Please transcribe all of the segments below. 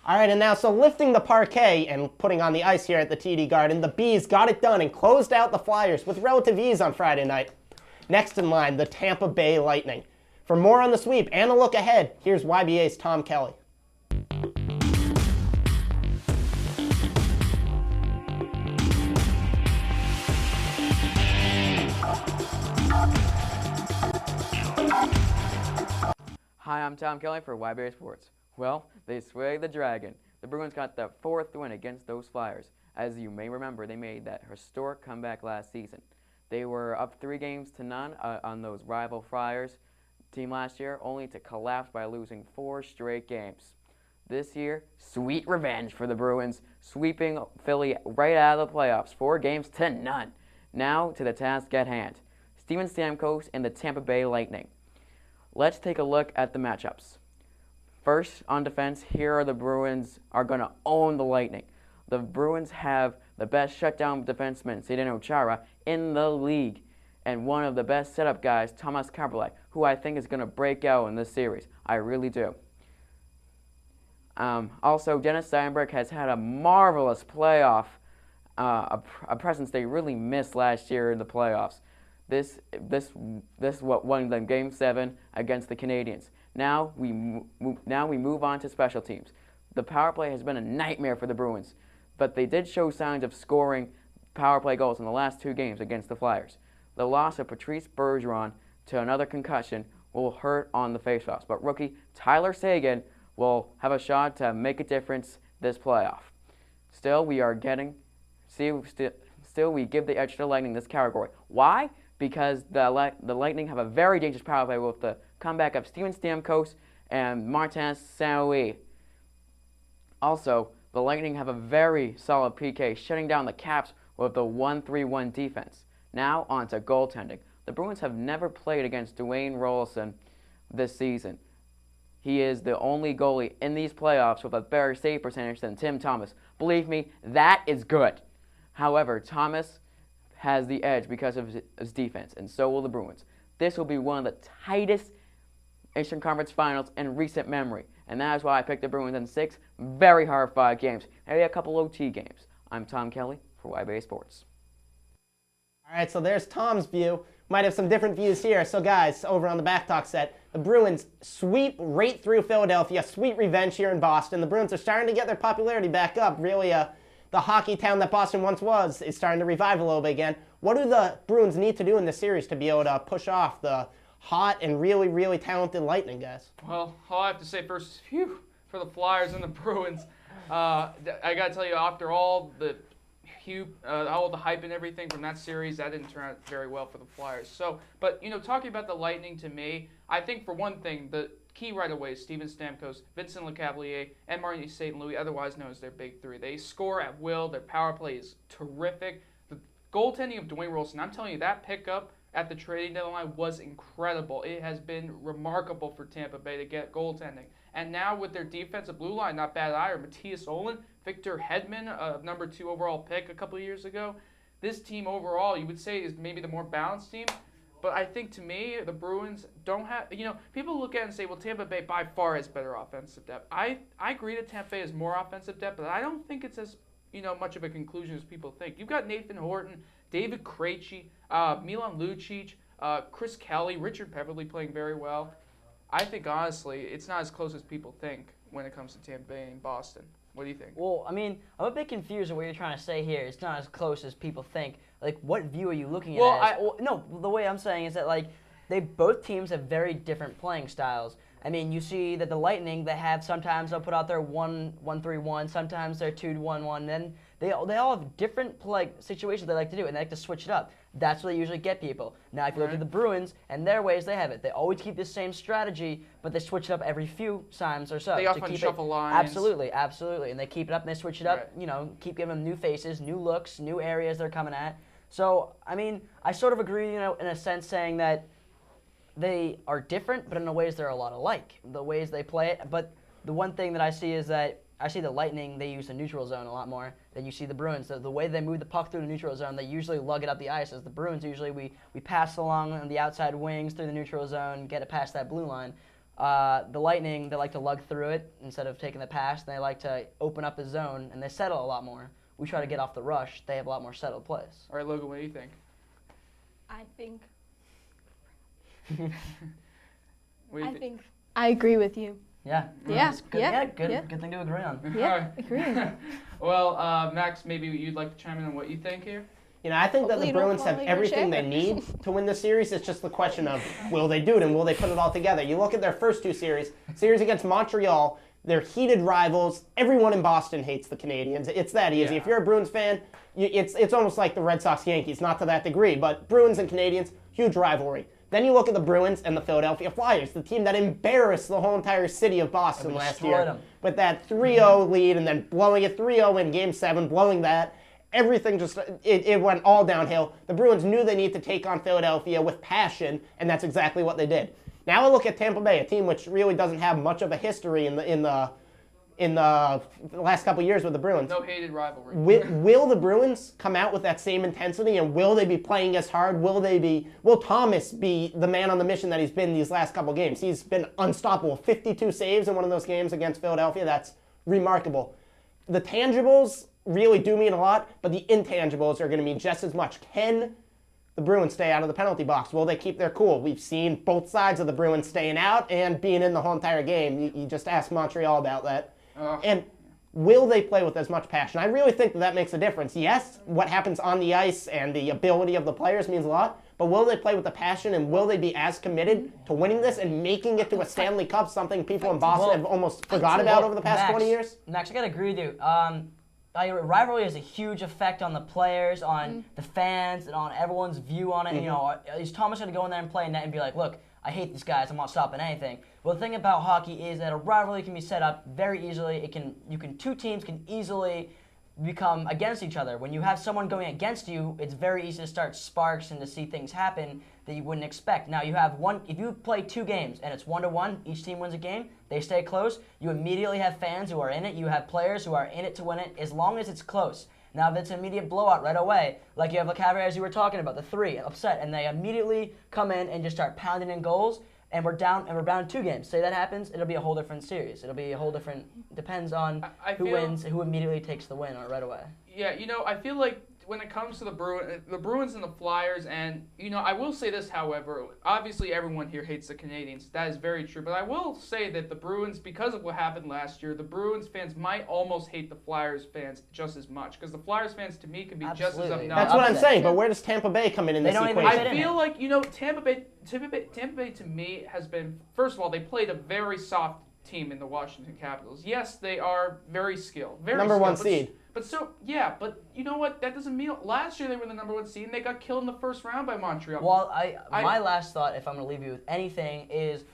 All right, and now, so lifting the parquet and putting on the ice here at the TD Garden, the Bees got it done and closed out the Flyers with relative ease on Friday night. Next in line, the Tampa Bay Lightning. For more on the sweep and a look ahead, here's YBA's Tom Kelly. Hi, I'm Tom Kelly for YBA Sports. Well, they swayed the dragon. The Bruins got their 4th win against those Flyers. As you may remember, they made that historic comeback last season. They were up 3-0 on those rival Flyers team last year, only to collapse by losing 4 straight games. This year, sweet revenge for the Bruins, sweeping Philly right out of the playoffs, 4-0. Now to the task at hand. Steven Stamkos and the Tampa Bay Lightning. Let's take a look at the matchups. First, on defense, here are the Bruins are going to own the Lightning. The Bruins have the best shutdown defenseman, Zdeno Chara, in the league, and one of the best setup guys, Thomas Kaberle, who I think is going to break out in this series. I really do. Also, Dennis Steinberg has had a marvelous playoff, a presence they really missed last year in the playoffs. This what won them Game 7 against the Canadiens. Now we move on to special teams. The power play has been a nightmare for the Bruins, but they did show signs of scoring power play goals in the last 2 games against the Flyers. The loss of Patrice Bergeron to another concussion will hurt on the faceoffs, but rookie Tyler Seguin will have a shot to make a difference this playoff. Still, we give the edge to the Lightning in this category. Why? Because the Lightning have a very dangerous power play with the comeback of Steven Stamkos and Martin Saint-Louis. Also, the Lightning have a very solid PK, shutting down the Caps with the 1-3-1 defense. Now, on to goaltending. The Bruins have never played against Dwayne Rolison this season. He is the only goalie in these playoffs with a better save percentage than Tim Thomas. Believe me, that is good. However, Thomas has the edge because of his defense, and so will the Bruins. This will be one of the tightest Eastern Conference Finals in recent memory, and that is why I picked the Bruins in 6 very hard-fought games, maybe a couple OT games. I'm Tom Kelly for YBA Sports. All right, so there's Tom's view. Might have some different views here. So guys, over on the Back Talk set, the Bruins sweep right through Philadelphia, sweet revenge here in Boston. The Bruins are starting to get their popularity back up. Really, the hockey town that Boston once was is starting to revive a little bit again. What do the Bruins need to do in this series to be able to push off the hot and really, really talented Lightning, guys? Well, all I have to say first, for the Flyers and the Bruins, I got to tell you, after all the hype and everything from that series, that didn't turn out very well for the Flyers. So, but, talking about the Lightning, to me, I think for one thing, the key right away is Steven Stamkos, Vincent Lecavalier, and Martin St. Louis, otherwise known as their big 3. They score at will. Their power play is terrific. The goaltending of Dwayne Rolison, I'm telling you, that pickup at the trading deadline was incredible. It has been remarkable for Tampa Bay to get goaltending. And now with their defensive blue line, not bad either. Matthias Olin, Victor Hedman, number 2 overall pick a couple of years ago. This team overall, you would say, is maybe the more balanced team. But I think, to me, the Bruins don't have, people look at it and say, well, Tampa Bay by far has better offensive depth. I agree that Tampa Bay has more offensive depth, but I don't think it's as, much of a conclusion as people think. You've got Nathan Horton, David Krejci, Milan Lucic, Chris Kelly, Richard Peverley playing very well. I think, honestly, it's not as close as people think when it comes to Tampa Bay and Boston. What do you think? Well, I mean, I'm a bit confused at what you're trying to say here. It's not as close as people think. Like, what view are you looking at? No, the way I'm saying is that, both teams have very different playing styles. I mean, you see that the Lightning, sometimes they'll put out their 1-3-1, sometimes they're 2-1-1, then they all have different situations they like to do, and they like to switch it up. That's what they usually get people. Now, if you look at the Bruins and their ways, they have it. They always keep the same strategy, but they switch it up every few times or so. They often shuffle lines. Absolutely. And they keep it up and they switch it up, keep giving them new faces, new looks, new areas they're coming at. So, I mean, I sort of agree, in a sense, saying that they are different, but in the ways they're a lot alike, the ways they play it. But the one thing that I see is that I see the Lightning, they use the neutral zone a lot more than you see the Bruins. The way they move the puck through the neutral zone, they usually lug it up the ice. As the Bruins, usually we pass along on the outside wings through the neutral zone, get it past that blue line. The Lightning, they like to lug through it instead of taking the pass. They like to open up the zone, and they settle a lot more. We try to get off the rush. They have a lot more settled plays. All right, Logan, what do you think? I think. What do you think? I agree with you. Yeah. Yeah. It's good, Yeah. good, Yeah. good thing to agree on. Yeah, agree. Well, Max, maybe you'd like to chime in on what you think here? I think that Hopefully the you don't Bruins have fall your everything they share. need to win the series. It's just the question of will they do it and will they put it all together. You look at their first two series against Montreal, they're heated rivals. Everyone in Boston hates the Canadiens. It's that easy. Yeah. If you're a Bruins fan, it's almost like the Red Sox-Yankees, not to that degree, but Bruins and Canadiens, huge rivalry. Then you look at the Bruins and the Philadelphia Flyers, the team that embarrassed the whole entire city of Boston last year them. with that 3-0 lead and then blowing it 3-0 in Game 7, blowing that. Everything just, it went all downhill. The Bruins knew they needed to take on Philadelphia with passion, and that's exactly what they did. Now I look at Tampa Bay, a team which really doesn't have much of a history in the last couple of years with the Bruins. No hated rivalry. Will the Bruins come out with that same intensity, and will they be playing as hard? Will Thomas be the man on the mission that he's been these last couple games? He's been unstoppable. 52 saves in one of those games against Philadelphia. That's remarkable. The tangibles really do mean a lot, but the intangibles are going to mean just as much. Can the Bruins stay out of the penalty box? Will they keep their cool? We've seen both sides of the Bruins staying out and being in the whole entire game. You just asked Montreal about that. And will they play with as much passion? I really think that makes a difference. Yes, what happens on the ice and the ability of the players means a lot, but will they play with the passion, and will they be as committed to winning this and making it to a Stanley Cup, something people in Boston have almost forgot about over the past 20 years? Max, I got to agree with you. Rivalry has a huge effect on the players, on the fans, and on everyone's view on it. Is Thomas going to go in there and play net and be like, look, I hate these guys, I'm not stopping anything? Well, the thing about hockey is that a rivalry can be set up very easily. Two teams can easily become against each other. When you have someone going against you, it's very easy to start sparks and to see things happen that you wouldn't expect. Now, if you play 2 games and it's 1-1, each team wins a game, they stay close, you immediately have fans who are in it, you have players who are in it to win it, as long as it's close. Now, if it's an immediate blowout right away, like you have the Cavaliers you were talking about, the 3, upset, and they immediately come in and just start pounding in goals, and we're down 2 games. Say that happens, it'll be a whole different series. It'll be a whole different, depends on who wins, who immediately takes the win right away. Yeah, I feel like when it comes to the Bruins and the Flyers, and, I will say this, however, obviously everyone here hates the Canadiens. That is very true. But I will say that the Bruins, because of what happened last year, the Bruins fans might almost hate the Flyers fans just as much. Because the Flyers fans, to me, can be just as obnoxious. That's what I'm saying, but where does Tampa Bay come in this equation? I feel like, Tampa Bay to me has been, first of all, they played a very soft team in the Washington Capitals. Yes, they are very skilled. Number 1 seed. But you know what? That doesn't mean. Last year they were the number 1 seed and they got killed in the first round by Montreal. Well, my last thought, if I'm going to leave you with anything, is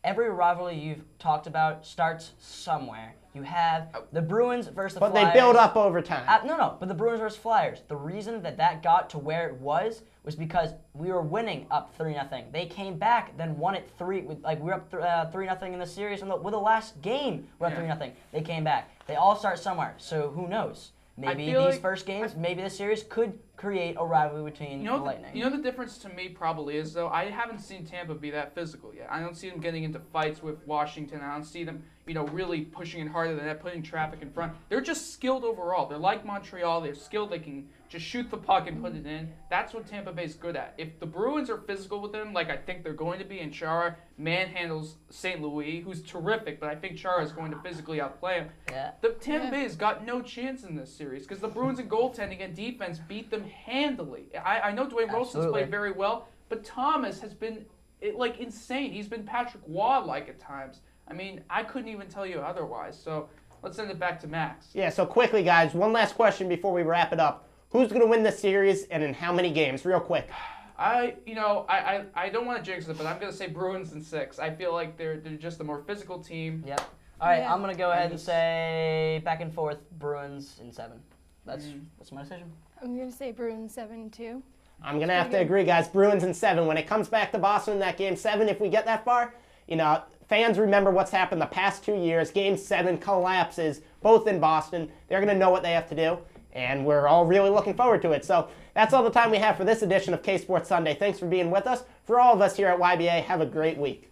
every rivalry you've talked about starts somewhere. You have the Bruins versus the Flyers. But they build up over time. But the Bruins versus Flyers. The reason that got to where it was because we were winning up 3-0. They came back, then won it 3. We were up 3-0 in the series. With the last game, we're up 3-0. They came back. They all start somewhere. So who knows? Maybe these first games, maybe this series could create a rivalry between the Lightning. The difference to me probably is, though, I haven't seen Tampa be that physical yet. I don't see them getting into fights with Washington. I don't see them, really pushing it harder than that, putting traffic in front. They're just skilled overall. They're like Montreal. They're skilled. They can just shoot the puck and put it in. That's what Tampa Bay's good at. If the Bruins are physical with them, like I think they're going to be, and Chara manhandles St. Louis, who's terrific, but I think Chara is going to physically outplay him. Yeah. The Tampa Bay has got no chance in this series because the Bruins in goaltending and defense beat them handily. I know Dwayne Wilson's played very well, but Thomas has been insane. He's been Patrick Waugh-like at times. I mean, I couldn't even tell you otherwise. So let's send it back to Max. Yeah, so quickly, guys, one last question before we wrap it up. Who's going to win this series and in how many games? Real quick. I don't want to jinx it, but I'm going to say Bruins in 6. I feel like they're just a more physical team. Yep. All right, I'm going to go ahead and say back and forth Bruins in 7. That's my decision. I'm going to say Bruins 7 too. I'm going to have to agree, guys. Bruins in 7. When it comes back to Boston in that Game 7, if we get that far, fans remember what's happened the past 2 years. Game 7 collapses, both in Boston. They're going to know what they have to do, and we're all really looking forward to it. So that's all the time we have for this edition of K Sports Sunday. Thanks for being with us. For all of us here at YBA, have a great week.